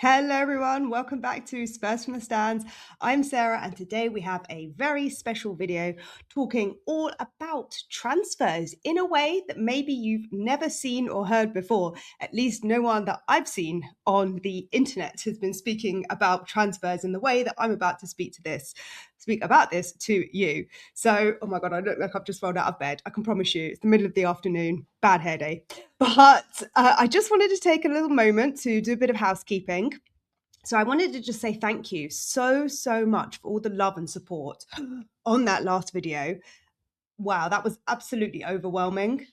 Hello, everyone. Welcome back to Spurs from the Stands. I'm Sarah, and today we have a very special video talking all about transfers in a way that maybe you've never seen or heard before. At least no one that I've seen on the internet has been speaking about transfers in the way that I'm about to speak about this to you. So, oh my God, I look like I've just rolled out of bed. I can promise you it's the middle of the afternoon, bad hair day. But I just wanted to take a little moment to do a bit of housekeeping. So I wanted to just say thank you so much for all the love and support on that last video. Wow, that was absolutely overwhelming.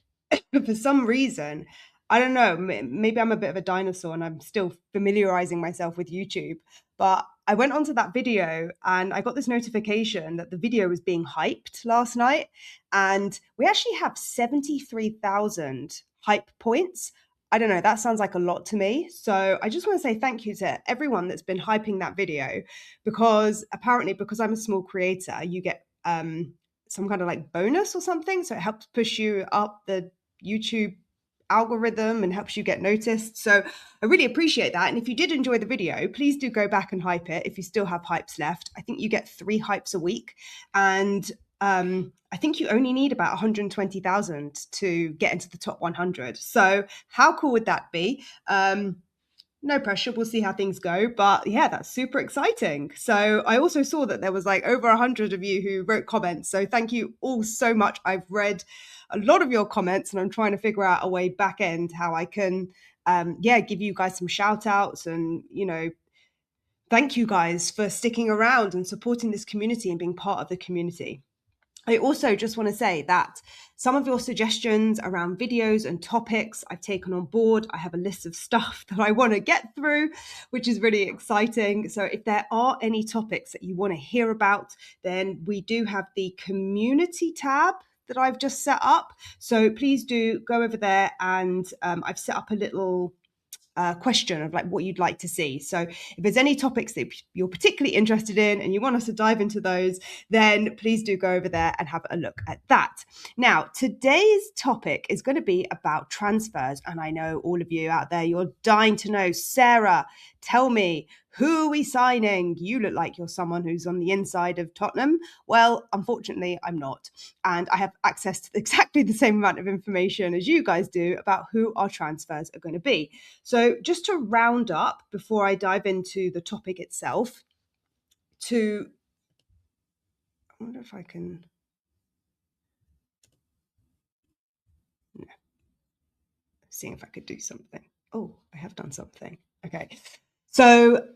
For some reason, I don't know, maybe I'm a bit of a dinosaur and I'm still familiarizing myself with YouTube, but I went onto that video and I got this notification that the video was being hyped last night, and we actually have 73,000 hype points. I don't know, that sounds like a lot to me. So I just want to say thank you to everyone that's been hyping that video, because apparently, because I'm a small creator, you get some kind of like bonus or something. So it helps push you up the YouTube algorithm and helps you get noticed. So I really appreciate that. And if you did enjoy the video, please do go back and hype it if you still have hypes left. I think you get 3 hypes a week. And I think you only need about 120,000 to get into the top 100. So how cool would that be? No pressure. We'll see how things go. But yeah, that's super exciting. So I also saw that there was like over 100 of you who wrote comments. So thank you all so much. I've read a lot of your comments and I'm trying to figure out a way back end how I can, give you guys some shout outs and, thank you guys for sticking around and supporting this community and being part of the community. I also just want to say that some of your suggestions around videos and topics I've taken on board. I have a list of stuff that I want to get through, which is really exciting. So if there are any topics that you want to hear about, then we do have the community tab that I've just set up. So please do go over there, and I've set up a little question of like what you'd like to see. So if there's any topics that you're particularly interested in and you want us to dive into those, then please do go over there and have a look at that. Now, today's topic is going to be about transfers. And I know all of you out there, you're dying to know, Sarah, tell me, who are we signing? You look like you're someone who's on the inside of Tottenham. Well, unfortunately, I'm not. And I have access to exactly the same amount of information as you guys do about who our transfers are going to be. So just to round up before I dive into the topic itself, I wonder if I can, no, seeing if I could do something. Oh, I have done something. Okay. So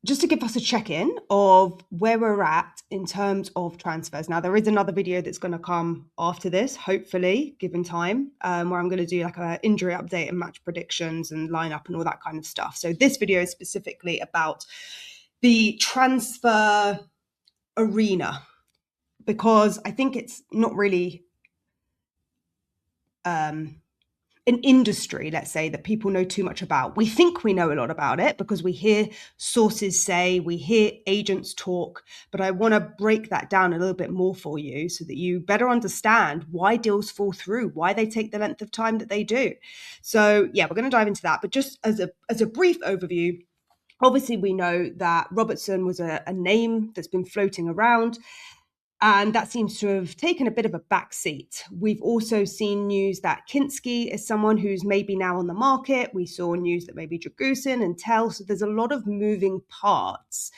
just to give us a check-in of where we're at in terms of transfers. Now, there is another video that's going to come after this, hopefully, given time, where I'm going to do like an injury update and match predictions and lineup and all that kind of stuff. So this video is specifically about the transfer arena, because I think it's not really an industry, let's say, that people know too much about. We think we know a lot about it because we hear sources say, we hear agents talk, but I want to break that down a little bit more for you so that you better understand why deals fall through, why they take the length of time that they do. So yeah, we're going to dive into that. But just as a brief overview, obviously we know that Robertson was a name that's been floating around, and that seems to have taken a bit of a backseat. We've also seen news that Kinski is someone who's maybe now on the market. We saw news that maybe Dragusin and Tell. So there's a lot of moving parts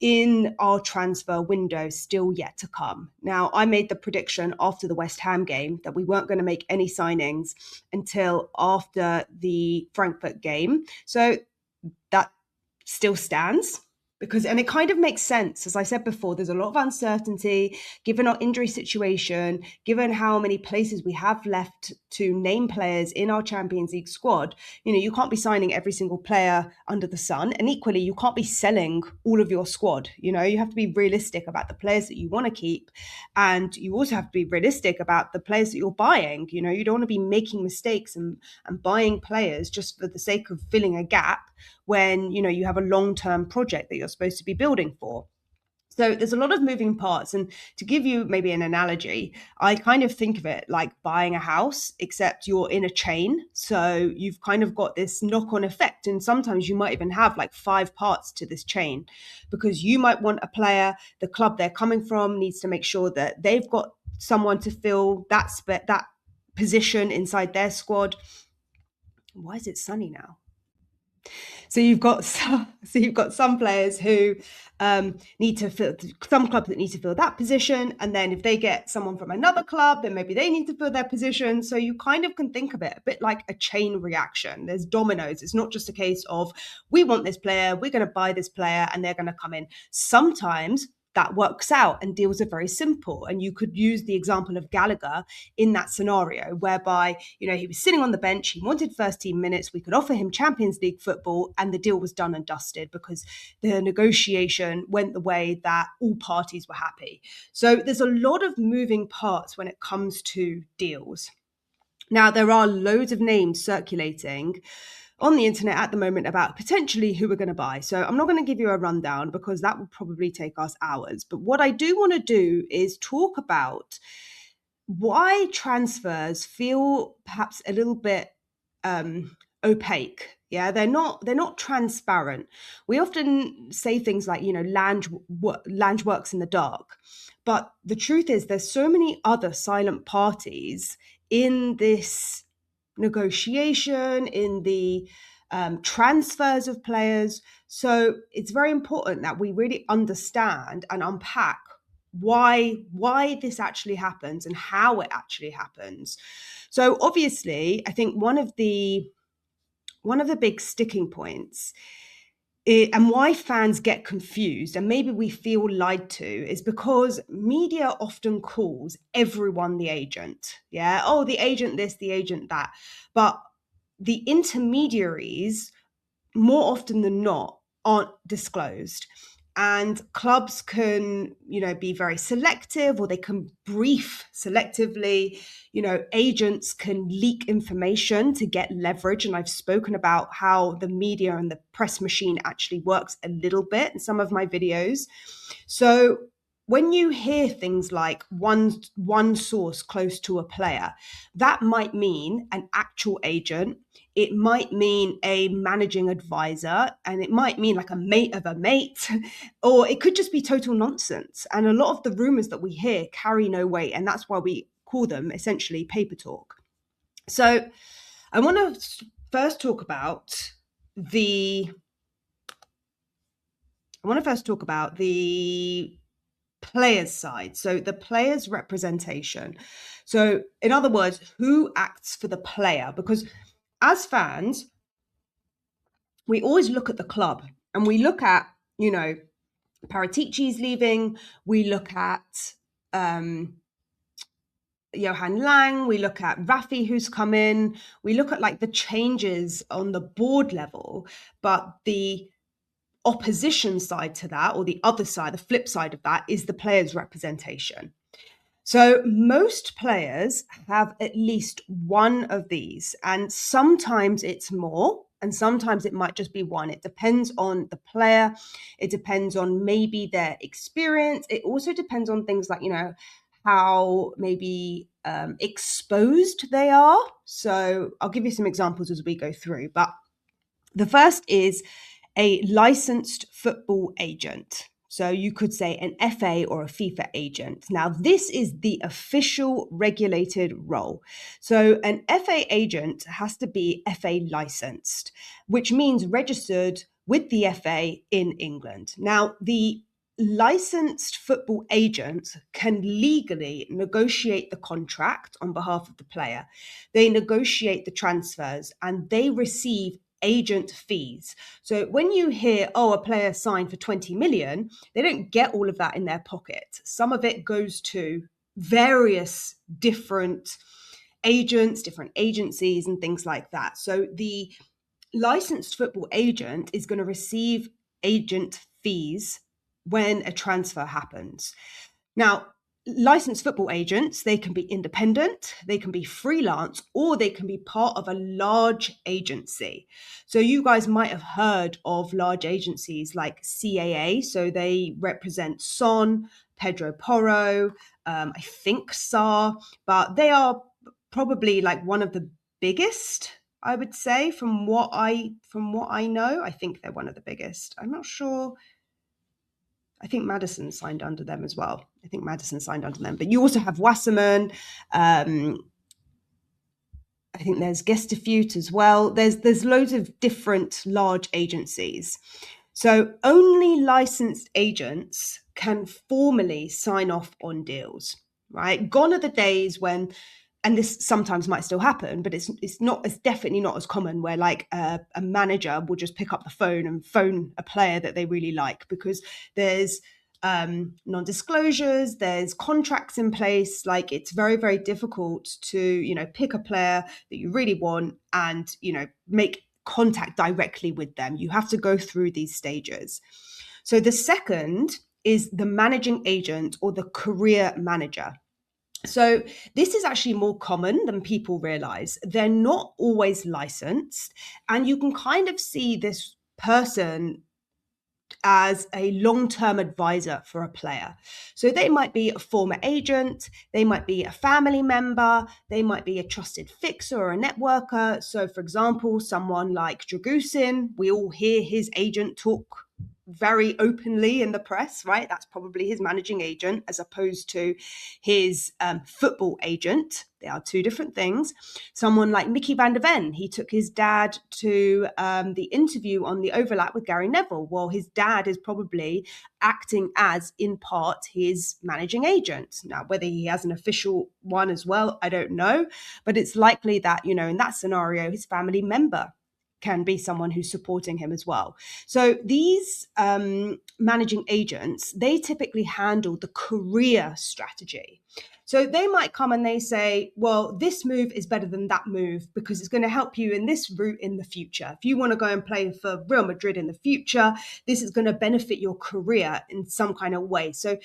in our transfer window still yet to come. Now, I made the prediction after the West Ham game that we weren't going to make any signings until after the Frankfurt game. So that still stands. And it kind of makes sense. As I said before, there's a lot of uncertainty given our injury situation, given how many places we have left to name players in our Champions League squad. You can't be signing every single player under the sun. And equally, you can't be selling all of your squad. You have to be realistic about the players that you want to keep. And you also have to be realistic about the players that you're buying. You don't want to be making mistakes and buying players just for the sake of filling a gap when you have a long-term project that you're supposed to be building for. So there's a lot of moving parts. And to give you maybe an analogy, I kind of think of it like buying a house, except you're in a chain. So you've kind of got this knock on effect. And sometimes you might even have like 5 parts to this chain, because you might want a player, the club they're coming from needs to make sure that they've got someone to fill that position inside their squad. Why is it sunny now? So you've got some players who need to fill, some clubs that need to fill that position, and then if they get someone from another club, then maybe they need to fill their position. So you kind of can think of it a bit like a chain reaction. There's dominoes. It's not just a case of we want this player, we're going to buy this player, and they're going to come in. Sometimes that works out and deals are very simple. And you could use the example of Gallagher in that scenario, whereby, he was sitting on the bench, he wanted first team minutes, we could offer him Champions League football, and the deal was done and dusted because the negotiation went the way that all parties were happy. So there's a lot of moving parts when it comes to deals. Now, there are loads of names circulating on the internet at the moment about potentially who we're going to buy. So I'm not going to give you a rundown because that would probably take us hours. But what I do want to do is talk about why transfers feel perhaps a little bit opaque. Yeah, they're not transparent. We often say things like, land works in the dark. But the truth is there's so many other silent parties in this negotiation, in the transfers of players. So it's very important that we really understand and unpack why this actually happens and how it actually happens. So obviously, I think one of the big sticking points and why fans get confused and maybe we feel lied to is because media often calls everyone the agent. Yeah. Oh, the agent this, the agent that. But the intermediaries, more often than not, aren't disclosed. And clubs can, be very selective, or they can brief selectively. Agents can leak information to get leverage. And I've spoken about how the media and the press machine actually works a little bit in some of my videos. So when you hear things like one source close to a player, that might mean an actual agent. It might mean a managing advisor, and it might mean like a mate of a mate, or it could just be total nonsense. And a lot of the rumors that we hear carry no weight, and that's why we call them essentially paper talk. So I want to first talk about the players' side. So the players' representation. So in other words, who acts for the player? Because as fans, we always look at the club and we look at, Paratici's leaving. We look at Johan Lang. We look at Rafi, who's come in. We look at like the changes on the board level, but the opposition side to that, or the other side, the flip side of that, is the players' representation. So most players have at least one of these, and sometimes it's more, and sometimes it might just be one. It depends on the player. It depends on maybe their experience. It also depends on things like, how maybe exposed they are. So I'll give you some examples as we go through. But the first is a licensed football agent. So you could say an FA or a FIFA agent. Now, this is the official regulated role. So an FA agent has to be FA licensed, which means registered with the FA in England. Now, the licensed football agent can legally negotiate the contract on behalf of the player. They negotiate the transfers and they receive agent fees. So when you hear, a player signed for 20 million, they don't get all of that in their pocket. Some of it goes to various different agents, different agencies, and things like that. So the licensed football agent is going to receive agent fees when a transfer happens. Now, licensed football agents, they can be independent, they can be freelance, or they can be part of a large agency. So you guys might have heard of large agencies like CAA. So they represent Son, Pedro Porro, I think SAR, but they are probably like one of the biggest, I would say, from what I know. I think they're one of the biggest. I'm not sure. I think Madison signed under them as well. I think Madison signed under them. But you also have Wasserman. I think there's Gestafute as well. There's loads of different large agencies. So only licensed agents can formally sign off on deals, right? Gone are the days when, and this sometimes might still happen, but it's definitely not as common, where like a manager will just pick up the phone and phone a player that they really like, because there's non-disclosures, there's contracts in place. Like, it's very, very difficult to, pick a player that you really want and, make contact directly with them. You have to go through these stages. So the second is the managing agent or the career manager. So this is actually more common than people realize. They're not always licensed, and you can kind of see this person as a long-term advisor for a player. So they might be a former agent, they might be a family member, they might be a trusted fixer or a networker. So for example, someone like Dragusin, we all hear his agent talk very openly in the press, right? That's probably his managing agent as opposed to his football agent. They are two different things. Someone like Mickey van der Ven, he took his dad to the interview on the overlap with Gary Neville. Well, his dad is probably acting as, in part, his managing agent. Now, whether he has an official one as well, I don't know. But it's likely that, in that scenario, his family member can be someone who's supporting him as well. So these managing agents, they typically handle the career strategy. So they might come and they say, well, this move is better than that move because it's going to help you in this route in the future. If you want to go and play for Real Madrid in the future, this is going to benefit your career in some kind of way. So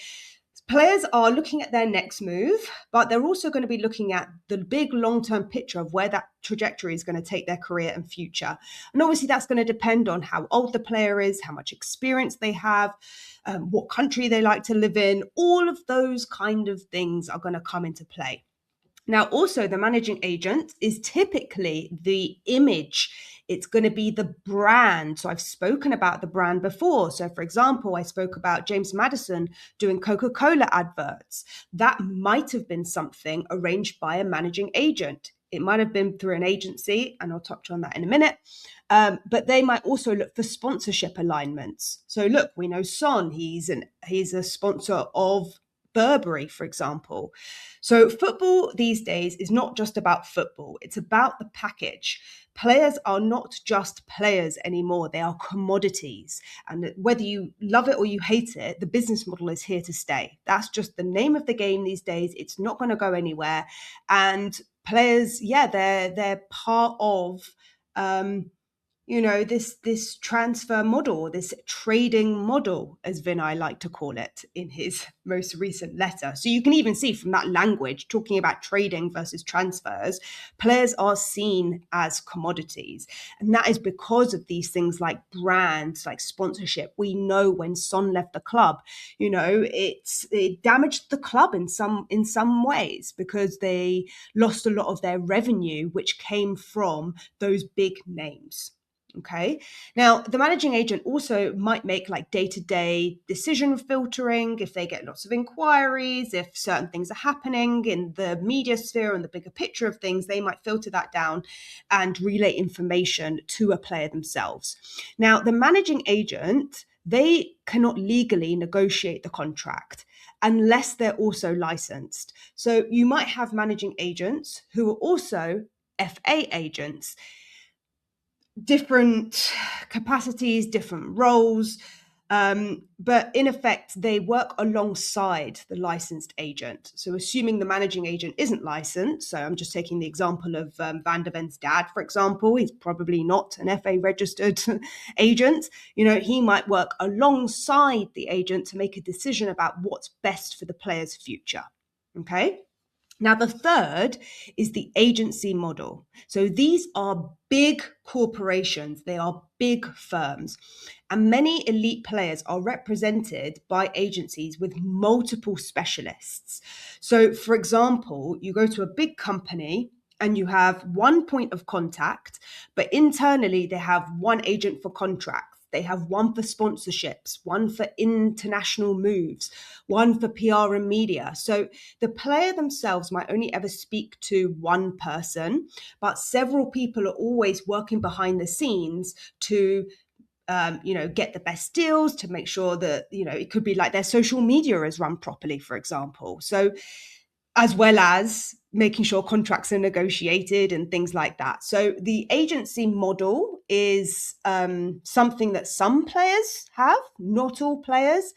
players are looking at their next move, but they're also going to be looking at the big long-term picture of where that trajectory is going to take their career and future. And obviously that's going to depend on how old the player is, how much experience they have, what country they like to live in. All of those kind of things are going to come into play. Now, also, the managing agent is typically the image. It's going to be the brand. So I've spoken about the brand before. So for example, I spoke about James Maddison doing Coca-Cola adverts. That might have been something arranged by a managing agent. It might have been through an agency, and I'll touch on that in a minute. But they might also look for sponsorship alignments. So look, we know Son, he's a sponsor of Burberry, for example. So football these days is not just about football. It's about the package. Players are not just players anymore. They are commodities. And whether you love it or you hate it, the business model is here to stay. That's just the name of the game these days. It's not going to go anywhere. And players, they're part of this transfer model, this trading model, as Vinay liked to call it in his most recent letter. So you can even see from that language, talking about trading versus transfers, players are seen as commodities. And that is because of these things like brands, like sponsorship. We know when Son left the club, it damaged the club in some ways because they lost a lot of their revenue, which came from those big names. Okay. Now, the managing agent also might make like day-to-day decision filtering if they get lots of inquiries, if certain things are happening in the media sphere and the bigger picture of things, they might filter that down and relay information to a player themselves. Now, the managing agent, they cannot legally negotiate the contract unless they're also licensed. So you might have managing agents who are also FA agents. Different capacities, different roles. But in effect, they work alongside the licensed agent. So assuming the managing agent isn't licensed, so I'm just taking the example of Van der Ven's dad, for example, he's probably not an FA registered agent. He might work alongside the agent to make a decision about what's best for the player's future. Okay. Now, the third is the agency model. So these are big corporations, they are big firms, and many elite players are represented by agencies with multiple specialists. So, for example, you go to a big company and you have one point of contact, but internally they have one agent for contracts. They have one for sponsorships, one for international moves, one for PR and media. So the player themselves might only ever speak to one person, but several people are always working behind the scenes to get the best deals, to make sure that, it could be like their social media is run properly, for example. So as well as making sure contracts are negotiated and things like that. So the agency model is something that some players have, not all players.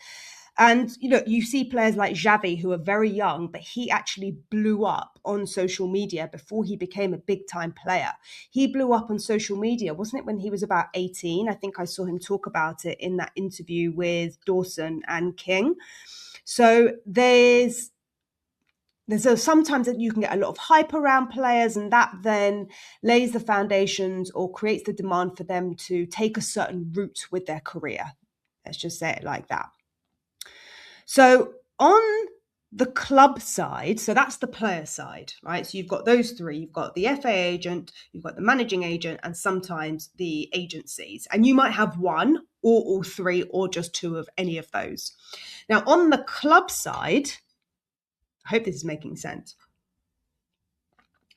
And you see players like Xavi who are very young, but he actually blew up on social media before he became a big time player. He blew up on social media, wasn't it, when he was about 18? I think I saw him talk about it in that interview with Dawson and King. So there's sometimes that you can get a lot of hype around players, and that then lays the foundations or creates the demand for them to take a certain route with their career. Let's just say it like that. So on the club side, so that's the player side, right? So you've got those three. You've got the FA agent, you've got the managing agent, and sometimes the agencies. And you might have one or all three or just two of any of those. Now, on the club side, I hope this is making sense.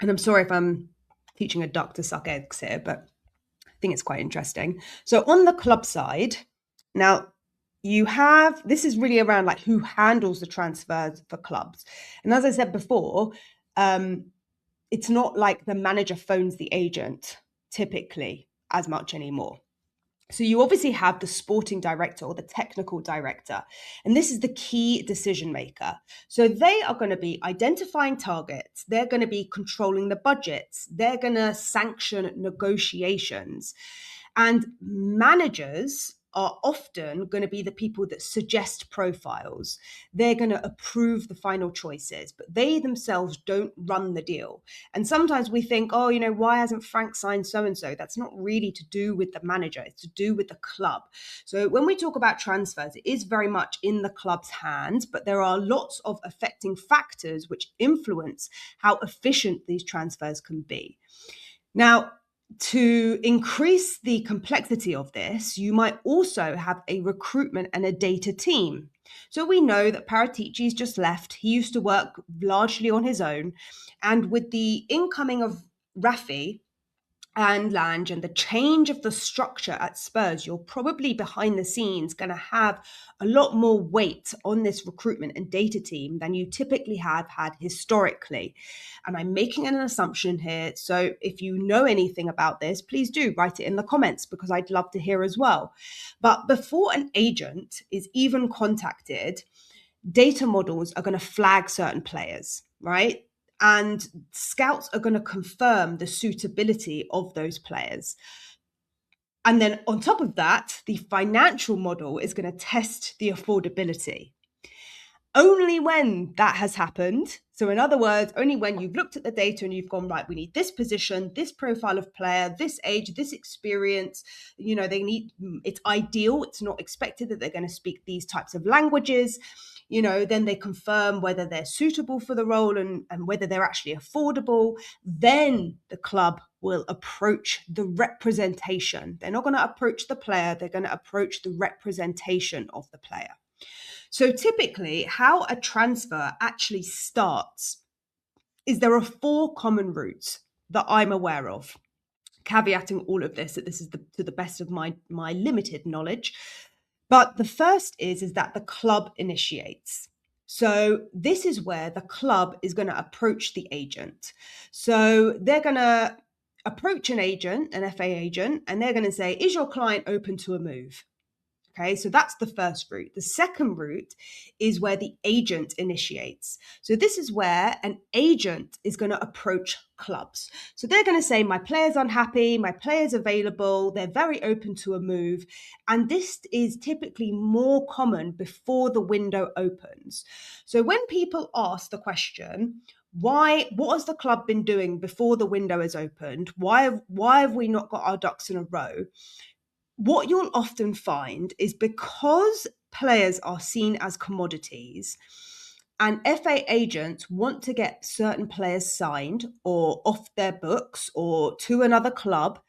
And I'm sorry if I'm teaching a duck to suck eggs here, but I think it's quite interesting. So on the club side, now this is really around like who handles the transfers for clubs. And as I said before, it's not like the manager phones the agent typically as much anymore. So you obviously have the sporting director or the technical director, and this is the key decision maker. So they are going to be identifying targets. They're going to be controlling the budgets. They're going to sanction negotiations. And managers are often going to be the people that suggest profiles. They're going to approve the final choices, but they themselves don't run the deal. And sometimes we think, why hasn't Frank signed so-and-so? That's not really to do with the manager. It's to do with the club. So when we talk about transfers, it is very much in the club's hands, but there are lots of affecting factors which influence how efficient these transfers can be. Now, to increase the complexity of this, you might also have a recruitment and a data team. So we know that Paratici's just left. He used to work largely on his own. And with the incoming of Rafi and Lange and the change of the structure at Spurs, you're probably behind the scenes going to have a lot more weight on this recruitment and data team than you typically have had historically. And I'm making an assumption here. So if you know anything about this, please do write it in the comments because I'd love to hear as well. But before an agent is even contacted, data models are going to flag certain players, right? And scouts are going to confirm the suitability of those players. And then on top of that, the financial model is going to test the affordability. Only when that has happened, so in other words, only when you've looked at the data and you've gone, right, we need this position, this profile of player, this age, this experience, it's ideal, it's not expected that they're going to speak these types of languages, then they confirm whether they're suitable for the role and whether they're actually affordable. Then the club will approach the representation. They're not going to approach the player, they're going to approach the representation of the player. So typically, how a transfer actually starts is there are 4 common routes that I'm aware of, caveating all of this, that this is to the best of my limited knowledge. But the first is that the club initiates. So this is where the club is going to approach the agent. So they're going to approach an agent, an FA agent, and they're going to say, is your client open to a move? Okay, so that's the first route. The second route is where the agent initiates. So this is where an agent is going to approach clubs. So they're going to say, my player's unhappy, my player's available, they're very open to a move. And this is typically more common before the window opens. So when people ask the question, what has the club been doing before the window is opened? Why have we not got our ducks in a row? What you'll often find is because players are seen as commodities and FA agents want to get certain players signed or off their books or to another club,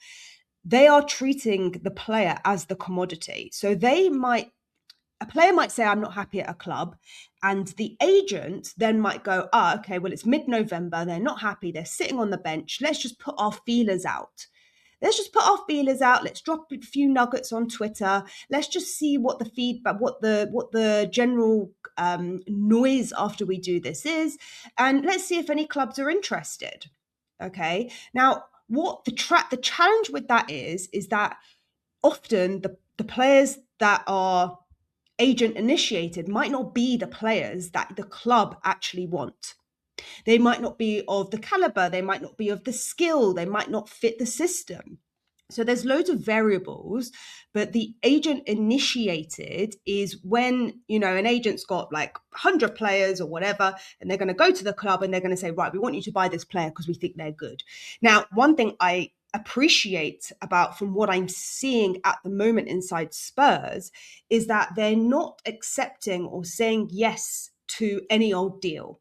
they are treating the player as the commodity. So a player might say, I'm not happy at a club. And the agent then might go, okay, well, it's mid-November. They're not happy. They're sitting on the bench. Let's just put our feelers out. Let's drop a few nuggets on Twitter. Let's just see what the feedback, what the general noise after we do this is. And let's see if any clubs are interested. Okay. Now, what the challenge with that is that often the players that are agent initiated might not be the players that the club actually want. They might not be of the caliber, they might not be of the skill, they might not fit the system. So there's loads of variables, but the agent initiated is when, an agent's got like 100 players or whatever, and they're going to go to the club and they're going to say, right, we want you to buy this player because we think they're good. Now, one thing I appreciate about from what I'm seeing at the moment inside Spurs is that they're not accepting or saying yes to any old deal.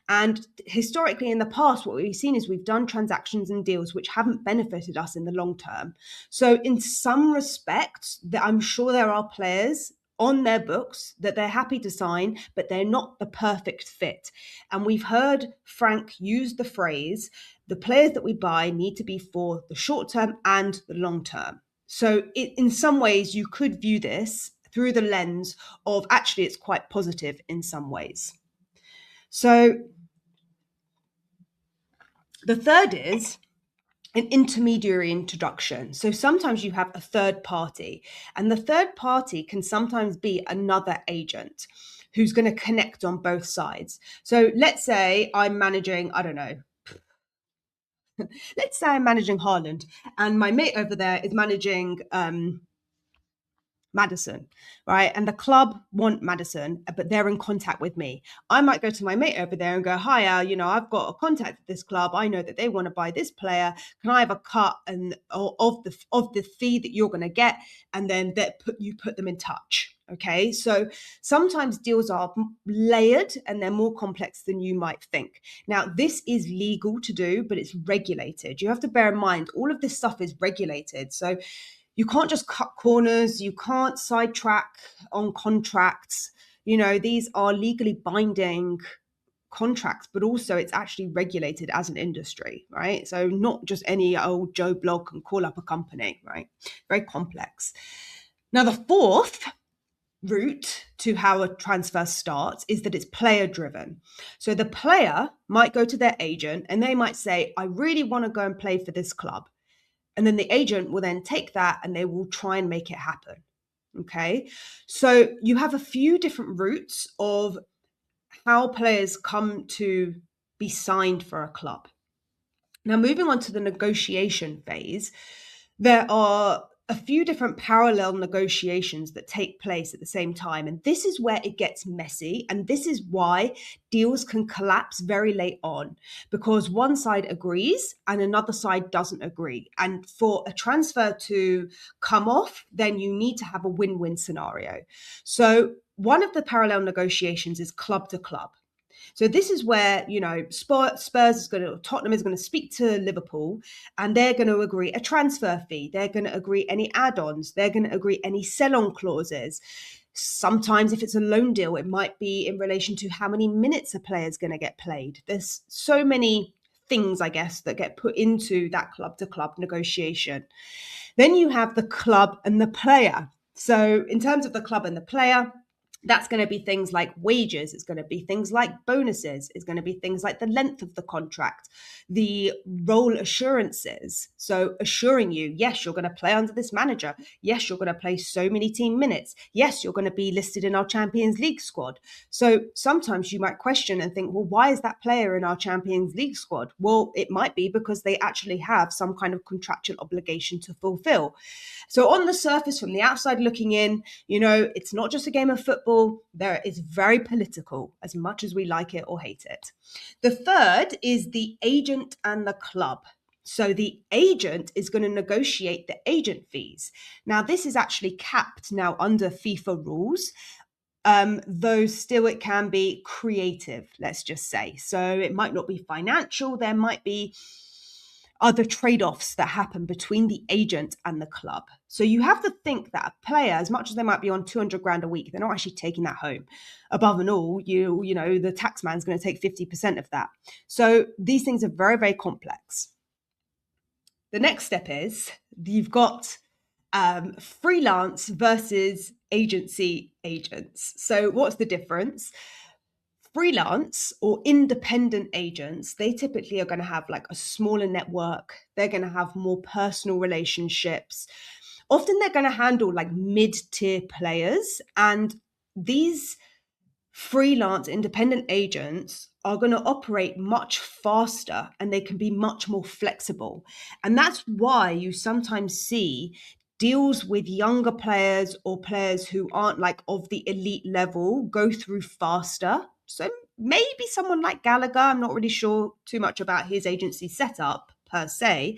And historically in the past, what we've seen is we've done transactions and deals which haven't benefited us in the long term. So in some respects, I'm sure there are players on their books that they're happy to sign, but they're not the perfect fit. And we've heard Frank use the phrase, the players that we buy need to be for the short term and the long term. So in some ways, you could view this through the lens of actually it's quite positive in some ways. So the third is an intermediary introduction. So sometimes you have a third party, and the third party can sometimes be another agent who's going to connect on both sides. So let's say I'm managing, I don't know, let's say I'm managing Haaland and my mate over there is managing Madison, right? And the club want Madison, but they're in contact with me. I might go to my mate over there and go, hi, I've got a contact at this club. I know that they want to buy this player. Can I have a cut of the fee that you're going to get? And then you put them in touch. Okay, so sometimes deals are layered and they're more complex than you might think. Now, this is legal to do, but it's regulated. You have to bear in mind, all of this stuff is regulated. So you can't just cut corners. You can't sidetrack on contracts. These are legally binding contracts, but also it's actually regulated as an industry, right? So not just any old Joe Blog can call up a company, right? Very complex. Now, the fourth route to how a transfer starts is that it's player driven. So the player might go to their agent and they might say, I really want to go and play for this club. And then the agent will then take that and they will try and make it happen. Okay. So you have a few different routes of how players come to be signed for a club. Now, moving on to the negotiation phase, there are a few different parallel negotiations that take place at the same time. And this is where it gets messy. And this is why deals can collapse very late on, because one side agrees and another side doesn't agree. And for a transfer to come off, then you need to have a win-win scenario. So one of the parallel negotiations is club to club. So this is where, Tottenham is going to speak to Liverpool and they're going to agree a transfer fee. They're going to agree any add-ons. They're going to agree any sell-on clauses. Sometimes if it's a loan deal, it might be in relation to how many minutes a player is going to get played. There's so many things, I guess, that get put into that club-to-club negotiation. Then you have the club and the player. So in terms of the club and the player, That's going to be things like wages. It's going to be things like bonuses. It's going to be things like the length of the contract, the role assurances. So assuring you, yes, you're going to play under this manager. Yes, you're going to play so many team minutes. Yes, you're going to be listed in our Champions League squad. So sometimes you might question and think, well, why is that player in our Champions League squad? Well, it might be because they actually have some kind of contractual obligation to fulfill. So on the surface, from the outside looking in, it's not just a game of football. There is very political, as much as we like it or hate it. The third is the agent and the club. So the agent is going to negotiate the agent fees. Now, this is actually capped now under FIFA rules. Though still it can be creative, let's just say. So it might not be financial. There might be other trade-offs that happen between the agent and the club. So you have to think that a player, as much as they might be on 200 grand a week, they're not actually taking that home. Above and all, the tax man's going to take 50% of that. So these things are very, very complex. The next step is you've got freelance versus agency agents. So what's the difference? Freelance or independent agents, they typically are going to have like a smaller network. They're going to have more personal relationships. Often they're going to handle like mid-tier players, and these freelance independent agents are going to operate much faster and they can be much more flexible. And that's why you sometimes see deals with younger players or players who aren't like of the elite level go through faster. So maybe someone like Gallagher, I'm not really sure too much about his agency setup per se,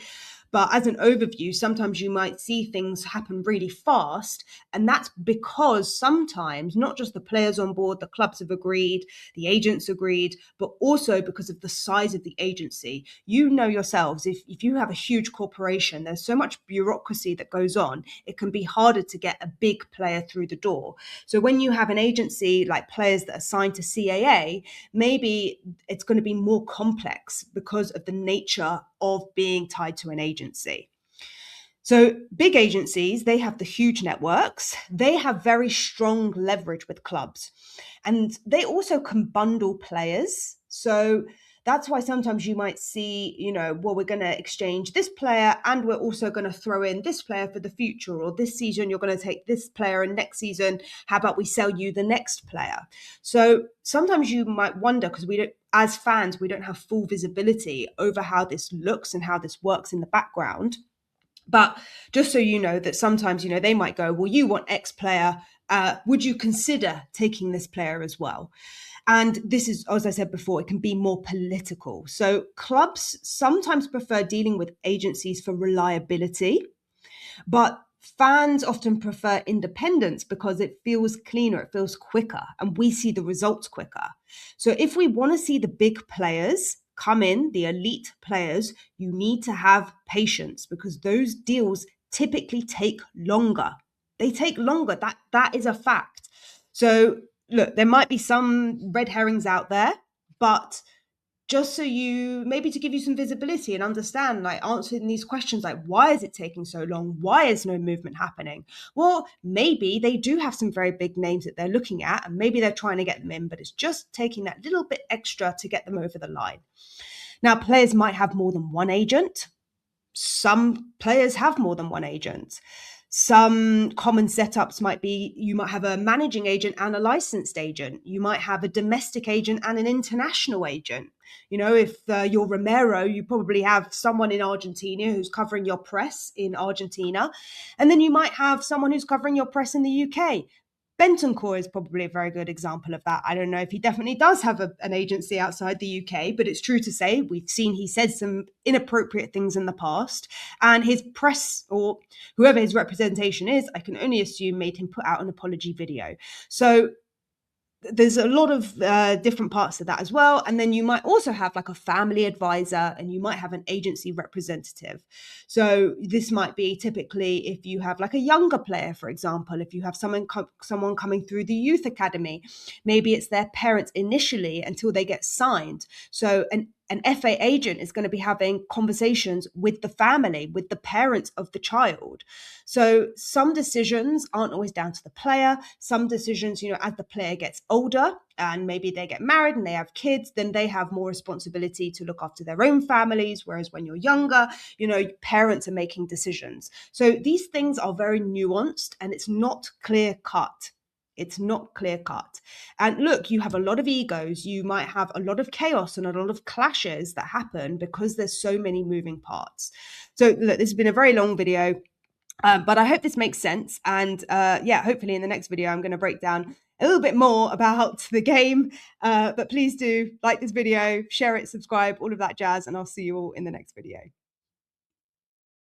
but as an overview, sometimes you might see things happen really fast. And that's because sometimes not just the players on board, the clubs have agreed, the agents agreed, but also because of the size of the agency. You know yourselves, if you have a huge corporation, there's so much bureaucracy that goes on, it can be harder to get a big player through the door. So when you have an agency like players that are signed to CAA, maybe it's going to be more complex because of the nature of being tied to an agency. So big agencies, they have the huge networks. They have very strong leverage with clubs. And they also can bundle players. So that's why sometimes you might see, well, we're going to exchange this player and we're also going to throw in this player for the future, or this season you're going to take this player and next season, how about we sell you the next player? So sometimes you might wonder, because as fans, we don't have full visibility over how this looks and how this works in the background. But just so you know that sometimes, they might go, well, you want X player. Would you consider taking this player as well? And this is, as I said before, it can be more political. So clubs sometimes prefer dealing with agencies for reliability, but fans often prefer independence because it feels cleaner, it feels quicker, and we see the results quicker. So if we want to see the big players come in, the elite players, you need to have patience, because those deals typically take longer. They take longer. That is a fact. So look, there might be some red herrings out there, but just so maybe to give you some visibility and understand, like answering these questions, like why is it taking so long? Why is no movement happening? Well, maybe they do have some very big names that they're looking at, and maybe they're trying to get them in, but it's just taking that little bit extra to get them over the line. Now, players might have more than one agent. Some players have more than one agent. Some common setups might be, you might have a managing agent and a licensed agent. You might have a domestic agent and an international agent. If you're Romero, you probably have someone in Argentina who's covering your press in Argentina. And then you might have someone who's covering your press in the UK. Bentancur is probably a very good example of that. I don't know if he definitely does have an agency outside the UK, but it's true to say we've seen he said some inappropriate things in the past, and his press or whoever his representation is, I can only assume, made him put out an apology video. So there's a lot of different parts of that as well. And then you might also have like a family advisor, and you might have an agency representative. So this might be typically if you have like a younger player, for example, if you have someone coming through the youth academy, maybe it's their parents initially until they get signed. So an An FA agent is going to be having conversations with the family, with the parents of the child. So some decisions aren't always down to the player. Some decisions, as the player gets older and maybe they get married and they have kids, then they have more responsibility to look after their own families. Whereas when you're younger, parents are making decisions. So these things are very nuanced and it's not clear cut. It's not clear cut. And look, you have a lot of egos. You might have a lot of chaos and a lot of clashes that happen because there's so many moving parts. So look, this has been a very long video. But I hope this makes sense. And hopefully in the next video, I'm going to break down a little bit more about the game. But please do like this video, share it, subscribe, all of that jazz. And I'll see you all in the next video.